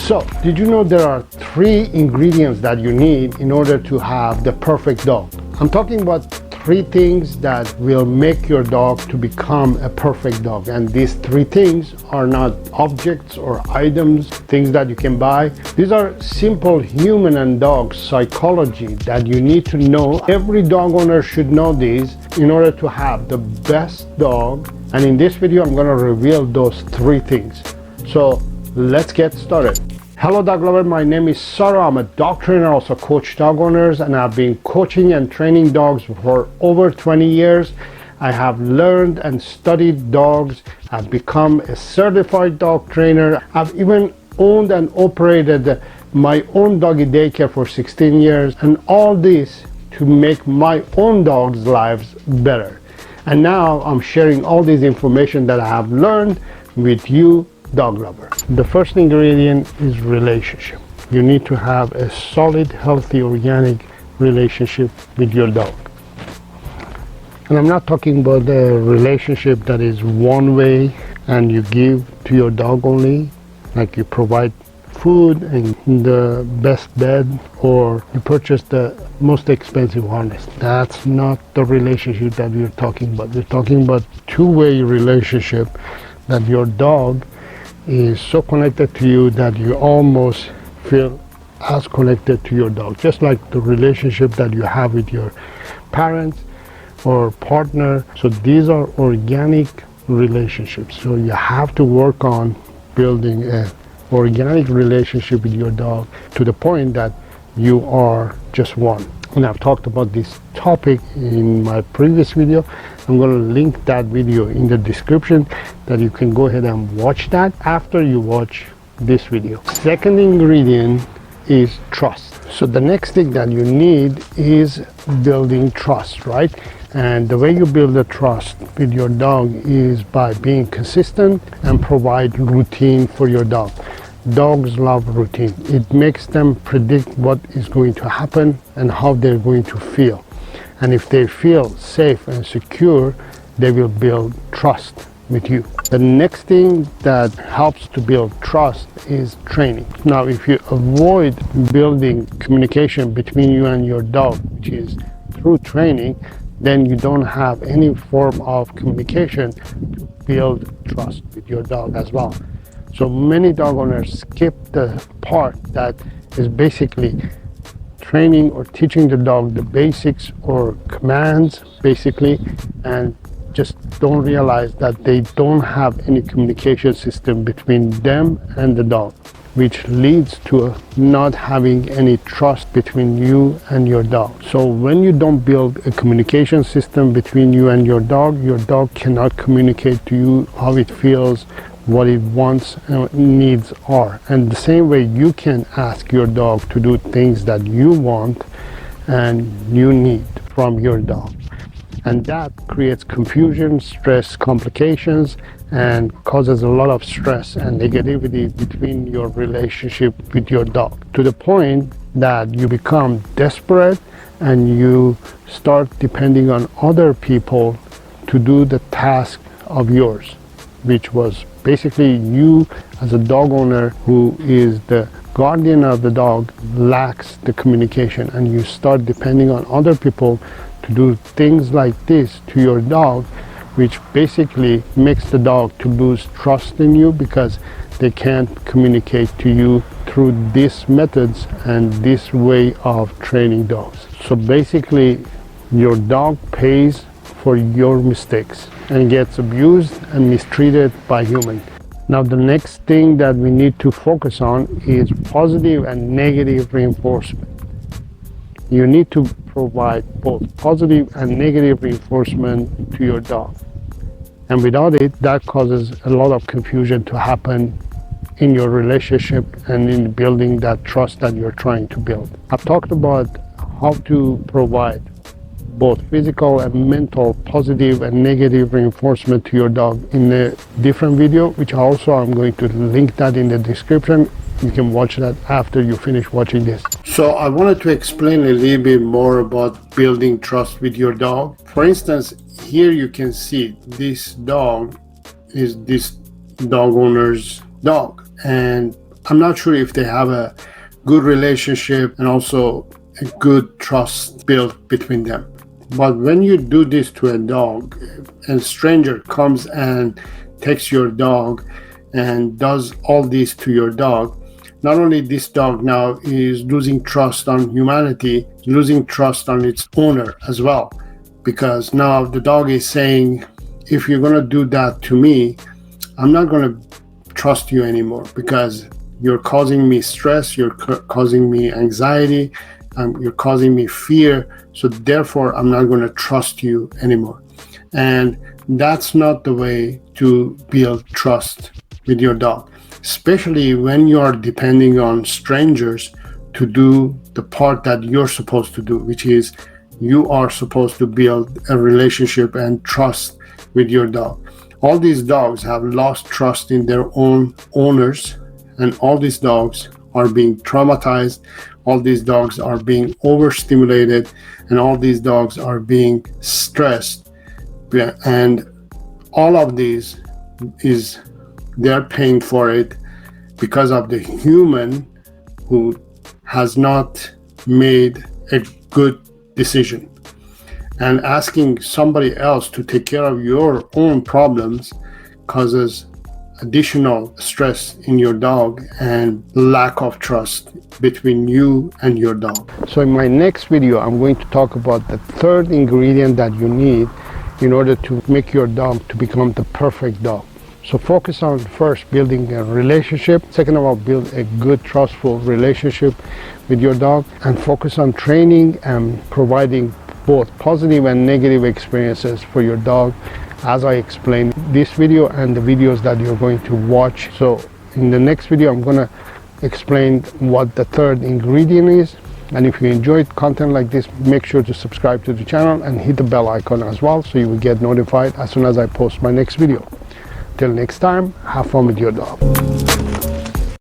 So, did you know there are 3 ingredients that you need in order to have the perfect dog? I'm talking about 3 things that will make your dog to become a perfect dog. And these 3 things are not objects or items, things that you can buy. These are simple human and dog psychology that you need to know. Every dog owner should know these in order to have the best dog. And in this video, I'm gonna reveal those 3 things. So let's get started. Hello dog lover, my name is Saro. I'm a dog trainer, also coach dog owners, and I've been coaching and training dogs for over 20 years. I have learned and studied dogs. I've become a certified dog trainer. I've even owned and operated my own doggy daycare for 16 years, and all this to make my own dogs' lives better. And now I'm sharing all this information that I have learned with you, dog lover. The first ingredient is relationship. You need to have a solid, healthy, organic relationship with your dog. And I'm not talking about a relationship that is one way and you give to your dog only, like you provide food and the best bed, or you purchase the most expensive harness. That's not the relationship that we're talking about. We're talking about two-way relationship that your dog is so connected to you that you almost feel as connected to your dog, just like the relationship that you have with your parents or partner. So these are organic relationships. So you have to work on building an organic relationship with your dog to the point that you are just one. And I've talked about this topic in my previous video. I'm going to link that video in the description that you can go ahead and watch that after you watch this video. Second ingredient is trust. So the next thing that you need is building trust, right? And the way you build the trust with your dog is by being consistent and provide routine for your dog. Dogs love routine. It makes them predict what is going to happen and how they're going to feel. And if they feel safe and secure, they will build trust with you. The next thing that helps to build trust is training. Now, if you avoid building communication between you and your dog, which is through training, then you don't have any form of communication to build trust with your dog as well. So many dog owners skip the part that is basically training or teaching the dog the basics or commands basically, and just don't realize that they don't have any communication system between them and the dog, which leads to not having any trust between you and your dog. So when you don't build a communication system between you and your dog cannot communicate to you how it feels, what it wants and needs are. And the same way you can ask your dog to do things that you want and you need from your dog. And that creates confusion, stress, complications, and causes a lot of stress and negativity between your relationship with your dog, to the point that you become desperate and you start depending on other people to do the task of yours, which was basically you as a dog owner who is the guardian of the dog lacks the communication, and you start depending on other people to do things like this to your dog, which basically makes the dog to lose trust in you because they can't communicate to you through these methods and this way of training dogs. So basically your dog pays for your mistakes and gets abused and mistreated by humans. Now the next thing that we need to focus on is positive and negative reinforcement. You need to provide both positive and negative reinforcement to your dog. And without it, that causes a lot of confusion to happen in your relationship and in building that trust that you're trying to build. I've talked about how to provide both physical and mental positive and negative reinforcement to your dog in a different video, which also I'm going to link that in the description. You can watch that after you finish watching this. So I wanted to explain a little bit more about building trust with your dog. For instance, here you can see this dog is this dog owner's dog, and I'm not sure if they have a good relationship and also a good trust built between them. But when you do this to a dog, and a stranger comes and takes your dog and does all this to your dog, not only this dog now is losing trust on humanity, losing trust on its owner as well. Because now the dog is saying, if you're going to do that to me, I'm not going to trust you anymore because you're causing me stress, you're causing me anxiety, you're causing me fear. So therefore, I'm not going to trust you anymore. And that's not the way to build trust with your dog, especially when you are depending on strangers to do the part that you're supposed to do, which is you are supposed to build a relationship and trust with your dog. All these dogs have lost trust in their own owners, and all these dogs are being traumatized. All these dogs are being overstimulated, and all these dogs are being stressed. And all of these is they're paying for it because of the human who has not made a good decision. And asking somebody else to take care of your own problems causes additional stress in your dog and lack of trust between you and your dog. So in my next video, I'm going to talk about the third ingredient that you need in order to make your dog to become the perfect dog. So focus on first building a relationship. Second of all, build a good, trustful relationship with your dog, and focus on training and providing both positive and negative experiences for your dog, as I explained this video and the videos that you're going to watch. So in the next video, I'm going to explain what the third ingredient is. And if you enjoyed content like this, make sure to subscribe to the channel and hit the bell icon as well, so you will get notified as soon as I post my next video. Till next time, have fun with your dog.